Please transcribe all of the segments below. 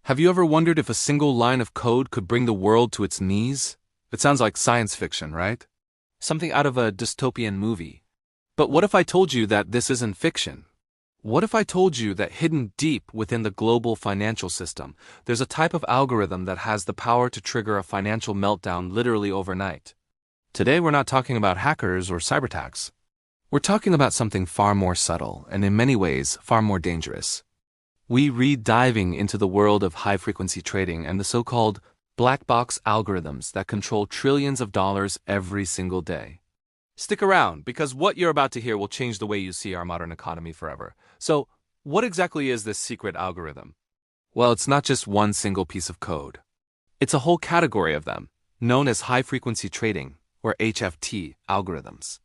Have you ever wondered if a single line of code could bring the world to its knees? It sounds like science fiction, right? Something out of a dystopian movie. But what if I told you that this isn't fiction? What if I told you that hidden deep within the global financial system, there's a type of algorithm that has the power to trigger a financial meltdown literally overnight? Today we're not talking about hackers or cyber attacks. We're talking about something far more subtle and in many ways far more dangerous. We read diving into the world of high-frequency trading and the so-called black box algorithms that control trillions of dollars every single day. Stick around, because what you're about to hear will change the way you see our modern economy forever. So, what exactly is this secret algorithm? Well, it's not just one single piece of code. It's a whole category of them, known as high-frequency trading, or HFT, algorithms.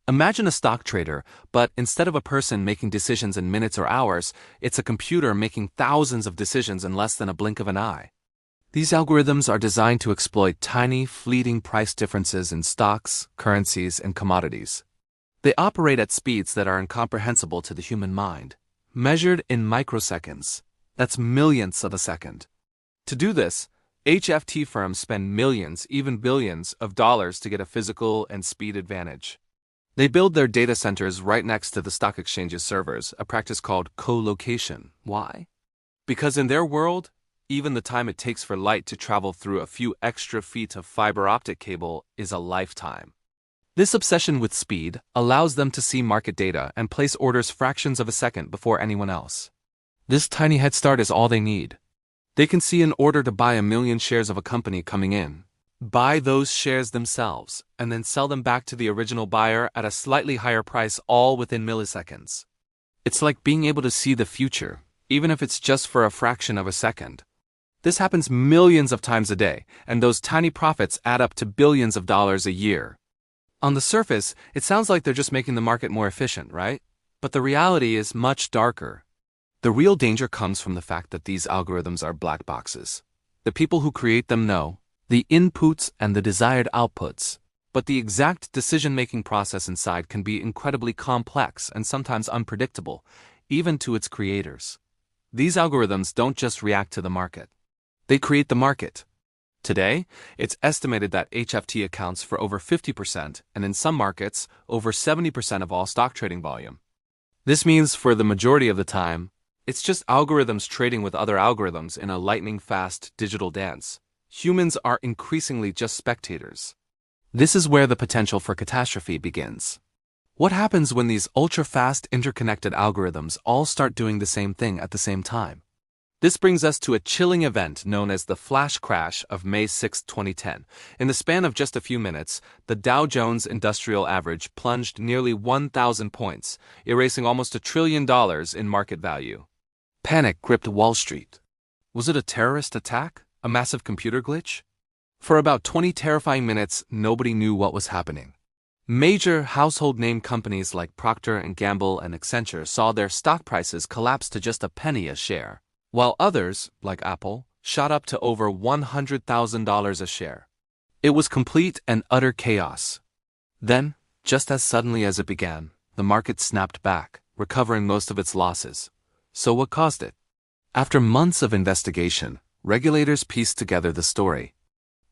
Imagine a stock trader, but instead of a person making decisions in minutes or hours, it's a computer making thousands of decisions in less than a blink of an eye. These algorithms are designed to exploit tiny, fleeting price differences in stocks, currencies, and commodities. They operate at speeds that are incomprehensible to the human mind, measured in microseconds. That's millionths of a second. To do this, HFT firms spend millions, even billions, of dollars to get a physical and speed advantage. They build their data centers right next to the stock exchange's servers, a practice called co-location. Why? Because in their world, even the time it takes for light to travel through a few extra feet of fiber optic cable is a lifetime. This obsession with speed allows them to see market data and place orders fractions of a second before anyone else. This tiny head start is all they need. They can see an order to buy 1 million shares of a company coming in, buy those shares themselves, and then sell them back to the original buyer at a slightly higher price, all within milliseconds. It's like being able to see the future, even if it's just for a fraction of a second. This happens millions of times a day, and those tiny profits add up to billions of dollars a year. On the surface, it sounds like they're just making the market more efficient, right? But the reality is much darker. The real danger comes from the fact that these algorithms are black boxes. The people who create them know the inputs and the desired outputs, but the exact decision-making process inside can be incredibly complex and sometimes unpredictable, even to its creators. These algorithms don't just react to the market. They create the market. Today, it's estimated that HFT accounts for over 50%, and in some markets, over 70% of all stock trading volume. This means for the majority of the time, it's just algorithms trading with other algorithms in a lightning-fast digital dance. Humans are increasingly just spectators. This is where the potential for catastrophe begins. What happens when these ultra-fast interconnected algorithms all start doing the same thing at the same time? This brings us to a chilling event known as the flash crash of May 6, 2010. In the span of just a few minutes, the Dow Jones Industrial Average plunged nearly 1,000 points, erasing almost $1 trillion in market value. Panic gripped Wall Street. Was it a terrorist attack? A massive computer glitch? For about 20 terrifying minutes, nobody knew what was happening. Major household name companies like Procter & Gamble and Accenture saw their stock prices collapse to just a penny a share, while others, like Apple, shot up to over $100,000 a share. It was complete and utter chaos. Then, just as suddenly as it began, the market snapped back, recovering most of its losses. So what caused it? After months of investigation, regulators pieced together the story.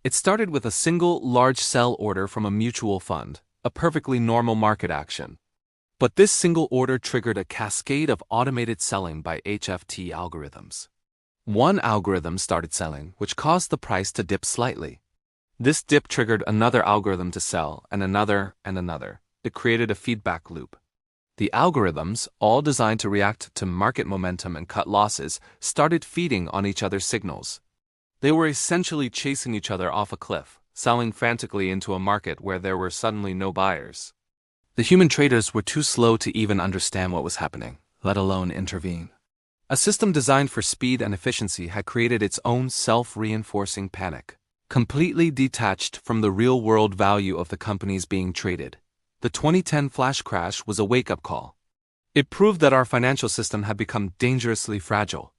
It started with a single large sell order from a mutual fund, a perfectly normal market action. But this single order triggered a cascade of automated selling by HFT algorithms. One algorithm started selling, which caused the price to dip slightly. This dip triggered another algorithm to sell, and another, and another. It created a feedback loop. The algorithms, all designed to react to market momentum and cut losses, started feeding on each other's signals. They were essentially chasing each other off a cliff, selling frantically into a market where there were suddenly no buyers. The human traders were too slow to even understand what was happening, let alone intervene. A system designed for speed and efficiency had created its own self-reinforcing panic, completely detached from the real-world value of the companies being traded. The 2010 flash crash was a wake-up call. It proved that our financial system had become dangerously fragile.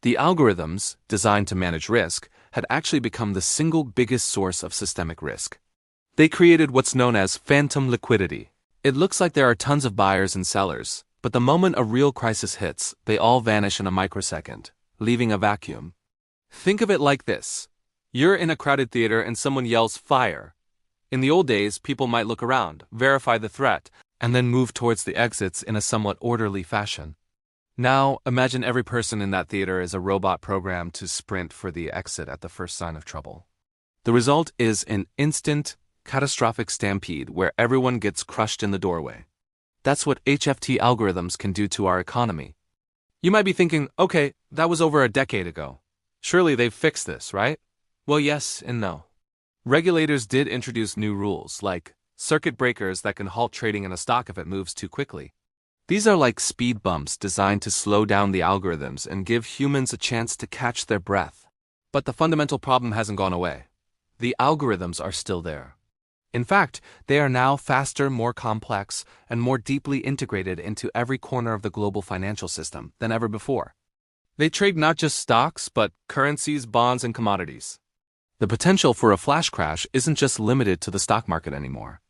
The algorithms, designed to manage risk, had actually become the single biggest source of systemic risk. They created what's known as phantom liquidity. It looks like there are tons of buyers and sellers, but the moment a real crisis hits, they all vanish in a microsecond, leaving a vacuum. Think of it like this. You're in a crowded theater and someone yells fire. In the old days, people might look around, verify the threat, and then move towards the exits in a somewhat orderly fashion. Now, imagine every person in that theater is a robot programmed to sprint for the exit at the first sign of trouble. The result is an instant, catastrophic stampede where everyone gets crushed in the doorway. That's what HFT algorithms can do to our economy. You might be thinking, okay, that was over a decade ago. Surely they've fixed this, right? Well, yes and no. Regulators did introduce new rules, like circuit breakers that can halt trading in a stock if it moves too quickly. These are like speed bumps designed to slow down the algorithms and give humans a chance to catch their breath. But the fundamental problem hasn't gone away. The algorithms are still there. In fact, they are now faster, more complex, and more deeply integrated into every corner of the global financial system than ever before. They trade not just stocks, but currencies, bonds, and commodities. The potential for a flash crash isn't just limited to the stock market anymore.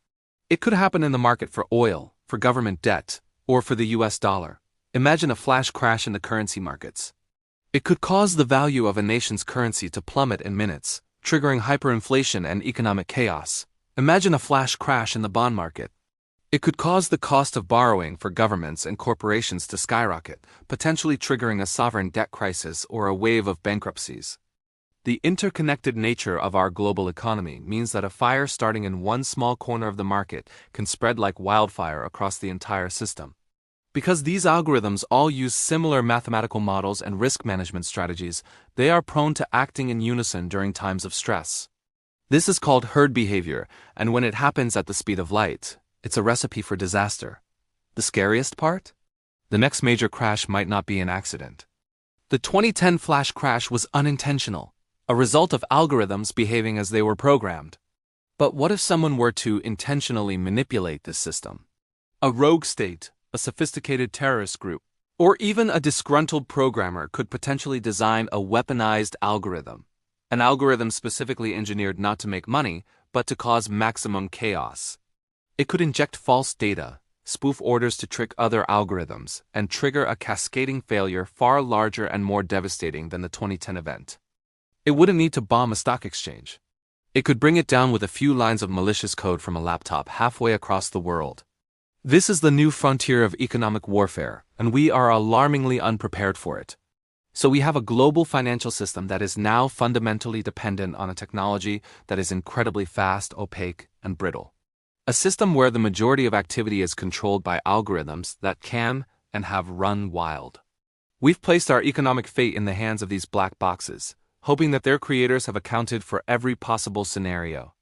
It could happen in the market for oil, for government debt, or for the US dollar. Imagine a flash crash in the currency markets. It could cause the value of a nation's currency to plummet in minutes, triggering hyperinflation and economic chaos. Imagine a flash crash in the bond market. It could cause the cost of borrowing for governments and corporations to skyrocket, potentially triggering a sovereign debt crisis or a wave of bankruptcies. The interconnected nature of our global economy means that a fire starting in one small corner of the market can spread like wildfire across the entire system. Because these algorithms all use similar mathematical models and risk management strategies, they are prone to acting in unison during times of stress. This is called herd behavior, and when it happens at the speed of light, it's a recipe for disaster. The scariest part? The next major crash might not be an accident. The 2010 flash crash was unintentional, a result of algorithms behaving as they were programmed. But what if someone were to intentionally manipulate this system? A rogue state, a sophisticated terrorist group, or even a disgruntled programmer could potentially design a weaponized algorithm. An algorithm specifically engineered not to make money, but to cause maximum chaos. It could inject false data, spoof orders to trick other algorithms, and trigger a cascading failure far larger and more devastating than the 2010 event. It wouldn't need to bomb a stock exchange. It could bring it down with a few lines of malicious code from a laptop halfway across the world. This is the new frontier of economic warfare, and we are alarmingly unprepared for it. So we have a global financial system that is now fundamentally dependent on a technology that is incredibly fast, opaque, and brittle. A system where the majority of activity is controlled by algorithms that can and have run wild. We've placed our economic fate in the hands of these black boxes, hoping that their creators have accounted for every possible scenario.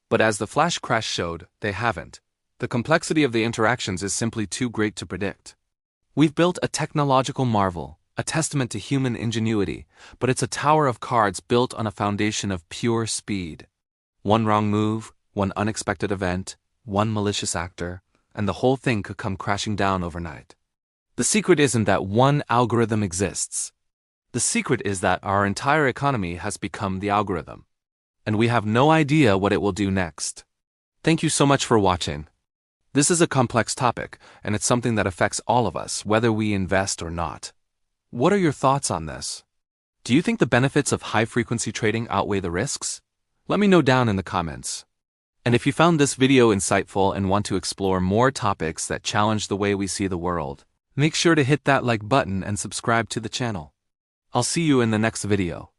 But as the flash crash showed, they haven't. The complexity of the interactions is simply too great to predict. We've built a technological marvel, a testament to human ingenuity, but it's a tower of cards built on a foundation of pure speed. One wrong move, one unexpected event, one malicious actor, and the whole thing could come crashing down overnight. The secret isn't that one algorithm exists. The secret is that our entire economy has become the algorithm, and we have no idea what it will do next. Thank you so much for watching. This is a complex topic, and it's something that affects all of us, whether we invest or not. What are your thoughts on this? Do you think the benefits of high-frequency trading outweigh the risks? Let me know down in the comments. And if you found this video insightful and want to explore more topics that challenge the way we see the world, make sure to hit that like button and subscribe to the channel. I'll see you in the next video.